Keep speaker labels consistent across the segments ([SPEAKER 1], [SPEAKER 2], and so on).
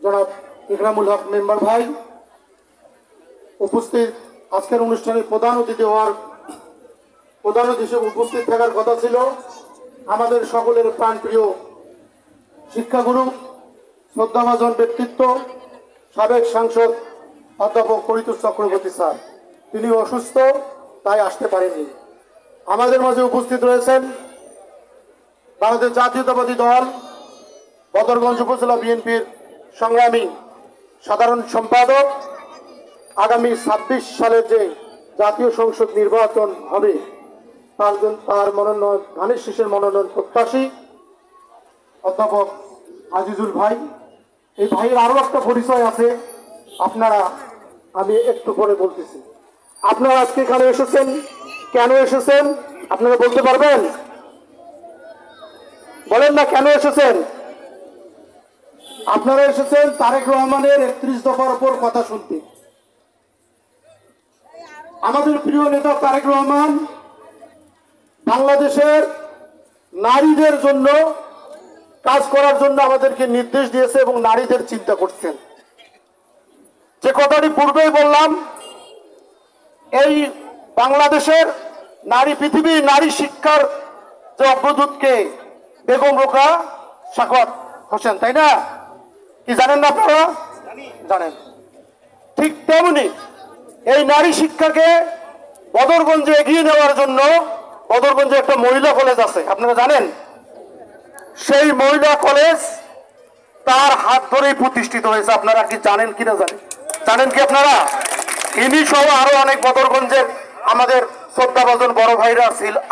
[SPEAKER 1] জনাব ইকরামুল হক মেম্বার ভাই উপস্থিত, আজকের অনুষ্ঠানে প্রধান অতিথি হিসেবে উপস্থিত থাকার কথা ছিল আমাদের সকলের প্রাণপ্রিয় শিক্ষাগুরু, শ্রদ্ধাভাজন ব্যক্তিত্ব, সাবেক সাংসদ অধ্যাপক পরিতোষ চক্রবর্তী স্যার। তিনি অসুস্থ, তাই আসতে পারেননি। আমাদের মাঝে উপস্থিত রয়েছেন বাংলাদেশ জাতীয়তাবাদী দল বদরগঞ্জ উপজেলা বিএনপির সংগ্রামী সাধারণ সম্পাদক, আগামী ২৬ সালের যে জাতীয় সংসদ নির্বাচন হবে তার মনোনয়ন, ধানের শীষের মনোনয়ন প্রত্যাশী অধ্যাপক আজিজুল ভাই। এই ভাইয়ের আরো একটা পরিচয় আছে, আপনারা, আমি একটু পরে বলতেছি। আপনারা আজকে এখানে এসেছেন, কেন এসেছেন আপনারা বলতে পারবেন? বলেন না, কেন এসেছেন? আপনারা এসেছেন তারেক রহমানের ৩১ দফার উপর কথা শুনতে। আমাদের প্রিয় নেতা তারেক রহমান বাংলাদেশের নারীদের জন্য কাজ করার জন্য আমাদেরকে নির্দেশ দিয়েছে এবং নারীদের চিন্তা করছেন। যে কথাটি পূর্বেই বললাম, এই বাংলাদেশের নারী, পৃথিবীর নারী শিক্ষার যে অগ্রদূতকে বেগম রোকেয়া সাখাওয়াত হোসেন, তাই না? কি জানেন না আপনারা? জানেন। ঠিক তেমনি এই নারী শিক্ষাকে বদরগঞ্জে এগিয়ে নেওয়ার জন্য বদরগঞ্জে একটা মহিলা কলেজ আছে, আপনারা জানেন? সেই মহিলা কলেজ তার হাত ধরেই প্রতিষ্ঠিত হয়েছে। আপনারা কি জানেন কিনা জানেন কি আপনারা? ইনি সহ আরো অনেক বদরগঞ্জের আমাদের শ্রদ্ধাভাজন বড় ভাইরা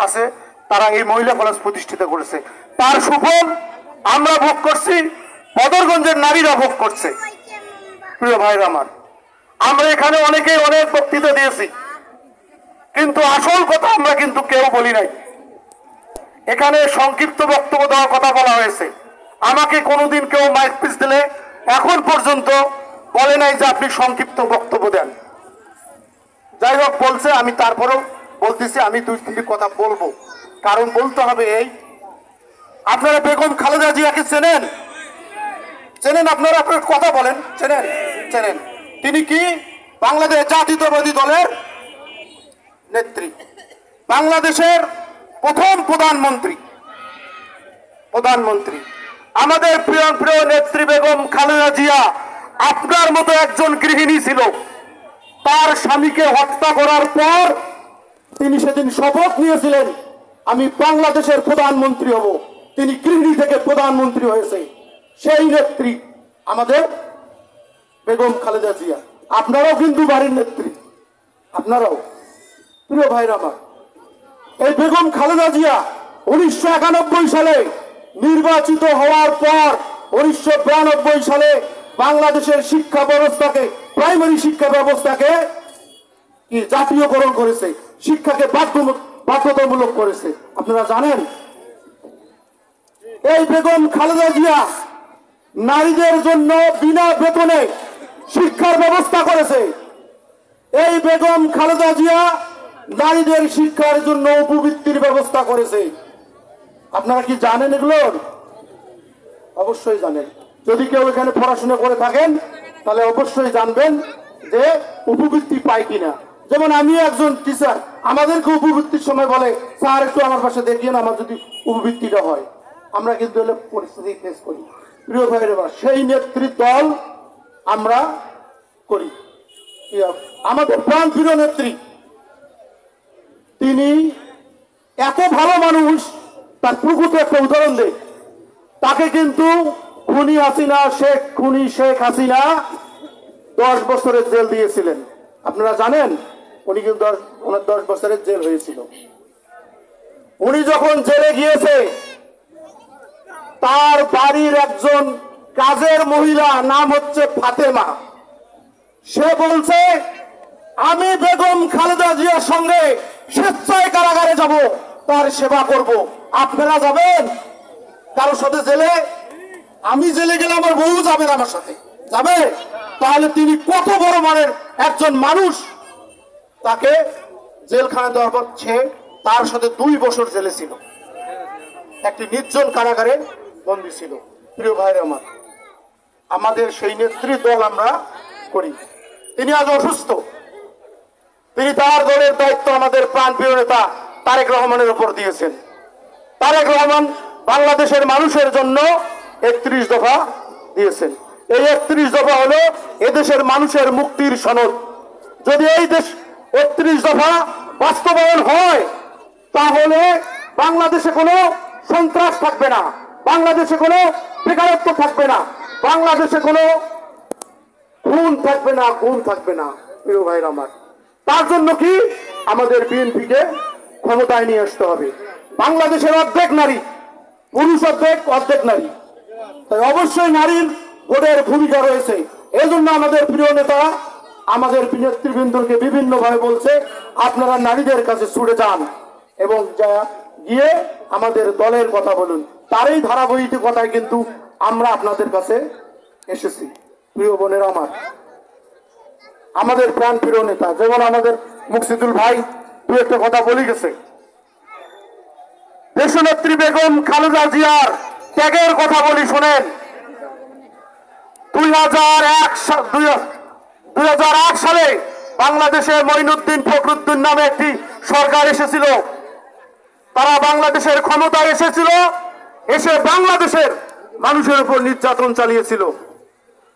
[SPEAKER 1] আছে, তারা এই মহিলা কলেজ প্রতিষ্ঠিত করেছে। তার সুফল আমরা ভোগ করছি, বদরগঞ্জের নারীরা ভোগ করছে। প্রিয় ভাইরা আমার, আমরা এখানে অনেকেই অনেক বক্তৃতা দিয়েছি, কিন্তু আসল কথা আমরা কিন্তু কেউ বলি নাই। এখানে সংক্ষিপ্ত বক্তব্য দেওয়ার কথা বলা হয়েছে। আমাকে কোনোদিন কেউ মাইক পিস দিলে এখন পর্যন্ত বলে নাই যে আপনি সংক্ষিপ্ত বক্তব্য দেন। যাই হোক, বলছে, আমি তারপরেও বলতেছি, আমি ২-৩টি কথা বলবো, কারণ বলতে হবে। এই আপনারা বেগম খালেদা জিয়াকে চেনেন? আপনারা আপনার কথা বলেন, চেনেন? তিনি কি বাংলাদেশ জাতীয়তাবাদী দলের নেত্রী, বাংলাদেশের প্রথম প্রধানমন্ত্রী। আমাদের প্রিয় নেত্রী বেগম খালেদা জিয়া আপনার মতো একজন গৃহিণী ছিল। তার স্বামীকে হত্যা করার পর তিনি সেদিন শপথ নিয়েছিলেন, আমি বাংলাদেশের প্রধানমন্ত্রী হব। তিনি গৃহিণী থেকে প্রধানমন্ত্রী হয়েছে। সেই নেত্রী আমাদের বেগম খালেদা জিয়া। আপনারাও কিন্তু বাড়ির নেত্রী, আপনারাও। প্রিয় ভাইরা আমার, এই বেগম খালেদা জিয়া ১৯৯১ সালে নির্বাচিত হওয়ার পর ১৯৯২ সালে বাংলাদেশের শিক্ষা ব্যবস্থাকে, প্রাইমারি শিক্ষা ব্যবস্থাকে কি জাতীয়করণ করেছে, শিক্ষাকে বাধ্যতামূলক করেছে। আপনারা জানেন? এই বেগম খালেদা জিয়া নারীদের জন্য বিনা বেতনে শিক্ষার ব্যবস্থা করেছে। এই বেগম খালেদা জিয়া নারীদের শিক্ষার জন্য উপবৃত্তির ব্যবস্থা করেছে। আপনারা কি জানেন এগুলো? অবশ্যই জানেন। যদি কেউ এখানে পড়াশোনা করে থাকেন তাহলে অবশ্যই জানবেন যে উপবৃত্তি পায় কিনা। যেমন আমি একজন টিচার, আমাদেরকে উপবৃত্তির সময় বলে, স্যার একটু আমার পাশে দেখিয়ে না, আমার যদি উপবৃত্তিটা হয়। আমরা কিন্তু পরিস্থিতি ফেস করি। প্রিয় ভাইরা, সেই নেতৃত্ব দল আমরা করি। আমাদের প্রাণপ্রিয় নেত্রী, তিনি এত ভালো মানুষ, তার প্রকৃত একটা উদাহরণ দেয়। তাকে কিন্তু খুনি শেখ হাসিনা 10 বছরের জেল দিয়েছিলেন। আপনারা জানেন? উনি কিন্তু 10 বছরের জেল হয়েছিল। উনি যখন জেলে গিয়েছে, তার বাড়ির একজন কাজের মহিলা, নাম হচ্ছে ফাতেমা, সে বলছে, আমি বেগম খালেদা জিয়ার সঙ্গে স্বেচ্ছায় কারাগারে যাব, তার সেবা করব। আপনারা যাবেন কারোর সাথে জেলে? আমি জেলে গেলে আমার বউ যাবে না আমার সাথে, যাবে? তাহলে তিনি কত বড় মানের একজন মানুষ। তাকে জেলখানা দেওয়ার পর তার সাথে 2 বছর জেলে ছিল, একটি নির্জন কারাগারে বন্দী ছিল। প্রিয় ভাইরা আমার, আমাদের সেই নেত্রীর দল আমরা করি। তিনি আজ অসুস্থ, তিনি তার দলের দায়িত্ব আমাদের প্রাণপ্রিয় নেতা তারেক রহমানের উপর দিয়েছেন। তারেক রহমান বাংলাদেশের মানুষের জন্য 31 দফা দিয়েছেন। এই 31 দফা হলো এদেশের মানুষের মুক্তির সনদ। যদি এই দেশ 31 দফা বাস্তবায়ন হয় তাহলে বাংলাদেশে কোনো সন্ত্রাস থাকবে না, বাংলাদেশে কোনো বেকারত্ব থাকবে না, বাংলাদেশে কোনো খুন থাকবে না, গুম থাকবে না। প্রিয় ভাইরা আমার, তার জন্য কি আমাদের বিএনপিকে ক্ষমতায় নিয়ে আসতে হবে। বাংলাদেশের অর্ধেক নারী, পুরুষ অর্ধেক নারী, তাই অবশ্যই নারীর ভোটের ভূমিকা রয়েছে। এই জন্য আমাদের প্রিয় নেতা আমাদের নেতৃবৃন্দকে বিভিন্ন ভাবে বলছে আপনারা নারীদের কাছে ছুটে যান এবং যা গিয়ে আমাদের দলের কথা বলুন। তারই ধারাবাহিকতায় কিন্তু আমরা আপনাদের কাছে এসেছি। প্রিয় বোনেরা আমার, আমাদের প্রাণ প্রিয় নেতা যেমন আমাদের মুকসিদুল ভাই দু একটা কথা বলে গেছে, দেশনেত্রী বেগম খালেদা জিয়ার ত্যাগের কথা বলি শোনেন। 2001 সালে বাংলাদেশে মঈনুদ্দিন ফখরুদ্দিন নামে একটি সরকার এসেছিল। তারা বাংলাদেশের ক্ষমতায় এসেছিল, এসে বাংলাদেশের মানুষের উপর নির্যাতন চালিয়েছিল।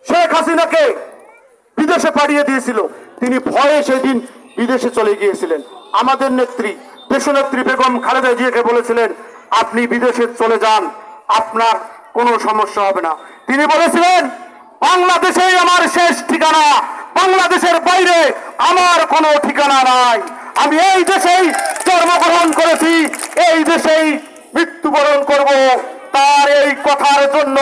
[SPEAKER 1] শেখ হাসিনাকে বিদেশে পাঠিয়ে দিয়েছিল, তিনি ভয়ে সেদিন বিদেশে চলে গিয়েছিলেন। আমাদের নেত্রী দেশনেত্রী বেগম খালেদা জিয়াকে বলেছিলেন আপনি বিদেশে চলে যান, আপনার কোনো সমস্যা হবে না। তিনি বলেছিলেন বাংলাদেশেই আমার শেষ ঠিকানা, বাংলাদেশের বাইরে আমার কোনো ঠিকানা নাই, আমি এই দেশেই জন্মগ্রহণ করেছি, এই দেশেই মৃত্যুবরণ করব। তার এই কথার জন্য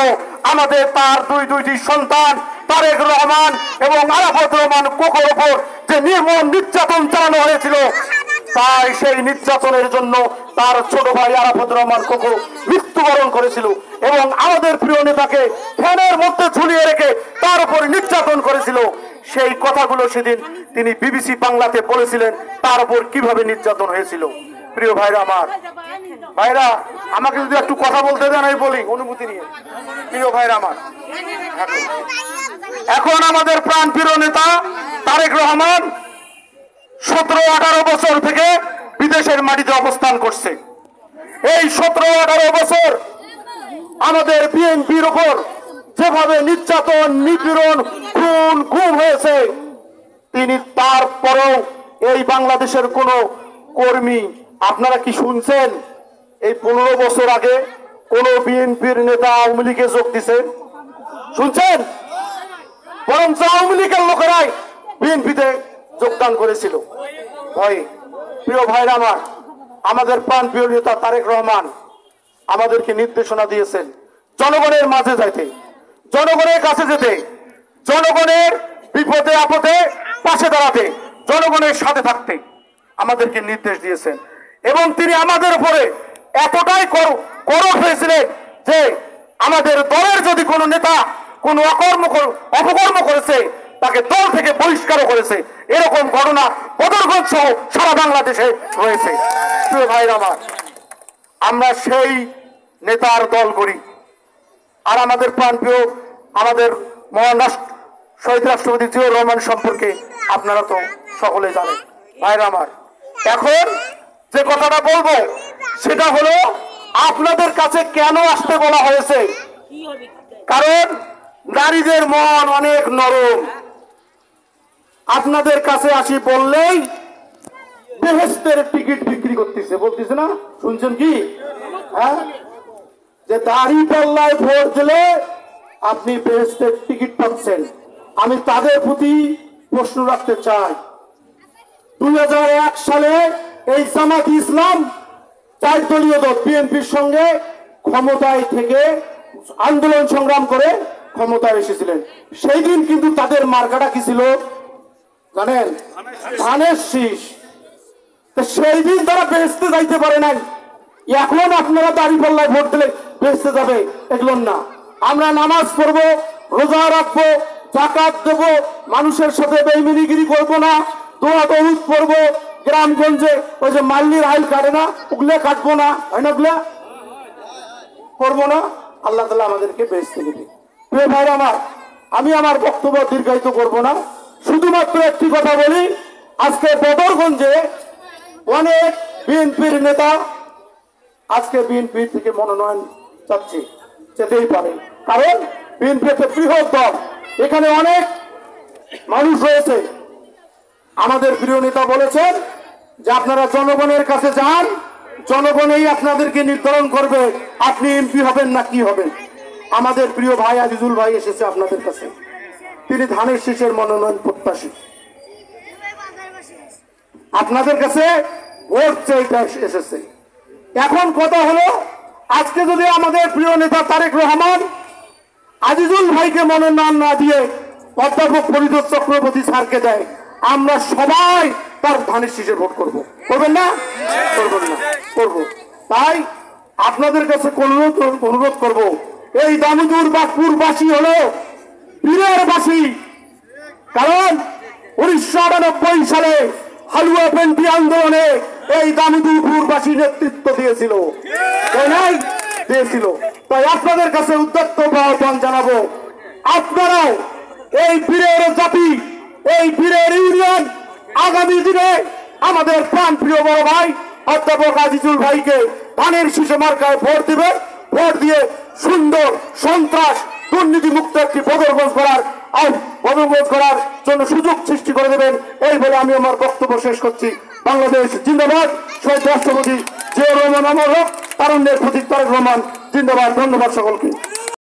[SPEAKER 1] আমাদের তার দুইটি সন্তান তারেক রহমান এবং আরাফাত রহমান কোকোর উপর যে নির্মম নির্যাতন চালানো হয়েছিল, তাই সেই নির্যাতনের জন্য তার ছোট ভাই আরাফাত রহমান কোকো মৃত্যুবরণ করেছিল এবং আমাদের প্রিয় নেতাকে ফ্যানের মধ্যে ঝুলিয়ে রেখে তার উপর নির্যাতন করেছিল। সেই কথাগুলো সেদিন তিনি বিবিসি বাংলাতে বলেছিলেন তার উপর কিভাবে নির্যাতন হয়েছিল। প্রিয় ভাইরা আমার, ভাইরা আমাকে যদি একটু কথা বলতে দেন আমি বলি অনুভূতি নিয়ে। প্রিয় ভাইরা আমার, এখন আমাদের প্রাণ প্রিয় নেতা তারেক রহমান 17-18 বছর থেকে বিদেশের মাটিতে অবস্থান করছে। এই 17-18 বছর আমাদের বিএনপির উপর যেভাবে নির্যাতন, নিপীড়ন, খুন, গুম হয়েছে, তিনি তারপরেও এই বাংলাদেশের কোন কর্মী, আপনারা কি শুনছেন এই 15 বছর আগে কোন বিএনপির নেতা আওয়ামী লীগে যোগ দিছে? শুনছেন? বরং আওয়ামী লীগের লোকেরাই বিএনপিতে যোগদান করেছিল ভয়ে। প্রিয় ভাইরা আমার, আমাদের প্রাণ প্রিয় নেতা তারেক রহমান আমাদেরকে নির্দেশনা দিয়েছেন জনগণের মাঝে যাইতে, জনগণের কাছে যেতে, জনগণের বিপদে আপদে পাশে দাঁড়াতে, জনগণের সাথে থাকতে আমাদেরকে নির্দেশ দিয়েছেন। এবং তিনি আমাদের উপরে এতটাই করক হয়েছিলেন যে আমাদের দলের যদি কোনো নেতা কোনো অপকর্ম করেছে তাকে দল থেকে বহিষ্কার করেছে। এরকম ঘটনা বদরগঞ্জ সহ সারা বাংলাদেশে রয়েছে। প্রিয় ভাইরা আমার, আমরা সেই নেতার দল করি। আর আমাদের প্রাণপ্রিয় আমাদের মহান শহীদ রাষ্ট্রপতি জিয়াউর রহমান সম্পর্কে আপনারা তো সকলে জানেন। ভাইরা আমার, এখন যে কথাটা বলবো সেটা হলো আপনাদের কাছে কেন আসতে বলা হয়েছে, কারণ নারীদের মন অনেক নরম। আপনাদের কাছে আসি বললেই বেহেশতের টিকিট বিক্রি করতেছে, বলতেছে না? শুনছেন কি? হ্যাঁ, যে দাড়ি পাল্লায় ভোট দিলে আপনি বেহেশতের টিকিট পাচ্ছেন। আমি তাদের প্রতি প্রশ্ন রাখতে চাই, 2001 সালে এই জামাত ইসলাম 4 দলীয় দল বিএনপির সঙ্গে ক্ষমতায় থেকে আন্দোলন সংগ্রাম করে ক্ষমতায় এসেছিলেন। সেই দিন কিন্তু তাদের মার্কাটা কি ছিল জানেন? ধানের শীষ। সেই দিন তারা বেহেশতে যাইতে পারে নাই। এখন আপনারা দাঁড়িপাল্লায় ভোট দিলে বেহেশতে যাবে, এগুলো না। আমরা নামাজ পড়বো, রোজা রাখবো, যাকাত দেবো, মানুষের সাথে বেইমানিগিরি করবো না, দোয়া দরুদ পড়বো, গ্রামগঞ্জে ওই যে মাল্লির আইল কাটে না ওগুলো কাটবো না, হয় না? ওগুলা করবো না। আল্লাহ তাআলা আমাদেরকে বেহেশতে দিবে। প্রিয় ভাইরা আমার, আমি আমার বক্তব্য দীর্ঘায়িত করব না, শুধুমাত্র একটি কথা বলি। আজকে বদরগঞ্জে অনেক বিএনপির নেতা আজকে বিএনপি থেকে মনোনয়ন চাচ্ছে, যেতেই পারে, কারণ বিএনপি একটা বৃহৎ দল, এখানে অনেক মানুষ রয়েছে। আমাদের প্রিয় নেতা বলেছেন যে আপনারা জনগণের কাছে যান, জনগণই আপনাদেরকে নির্ধারণ করবে আপনি এমপি হবেন না কি হবেন। আমাদের প্রিয় ভাই আজিজুল ভাই এসেছে আপনাদের কাছে, তিনি ধানের শীষের মনোনয়ন প্রত্যাশী, আপনাদের কাছে ভোট চাইতে এসেছে। এখন কথা হলো, আজকে যদি আমাদের প্রিয় নেতা তারেক রহমান আজিজুল ভাইকে মনোনয়ন না দিয়ে অধ্যাপক ফরিদুর চক্রবর্তী স্যারকে দেয়, আমরা সবাই তার ধানের শীষে ভোট করব। করবেন না? করবেন না? করব। তাই আপনাদের কাছে অনুরোধ করব, এই দামোদর বাগপুরবাসী হলো পীরের বাসী, কারণ 1998 সালে হালুয়া পেন্টি আন্দোলনে এই দামোদরপুরবাসী নেতৃত্ব দিয়েছিল, দিয়েছিল। তাই আপনাদের কাছে উদ্যত্ত আহ্বান জানাবো, আপনারাও এই বীরের জাতি, এই বীরের ইউনিয়ন আগামী দিনে আমাদের প্রাণ প্রিয় বড় ভাই অধ্যাপক আজিজুল ভাইকে ধানের শীষে মার্কায় ভোট দিবেন। ভোট দিয়ে সুন্দর সন্ত্রাস দুর্নীতি মুক্ত একটি বদরগঞ্জ করার জন্য সুযোগ সৃষ্টি করে দেবেন। এই বলে আমি আমার বক্তব্য শেষ করছি। বাংলাদেশ জিন্দাবাদ। শহীদ রাষ্ট্রপতি জিয়াউর রহমান অমর হোক। তারুণ্যের প্রতীক তারেক রহমান জিন্দাবাদ। ধন্যবাদ সকলকে।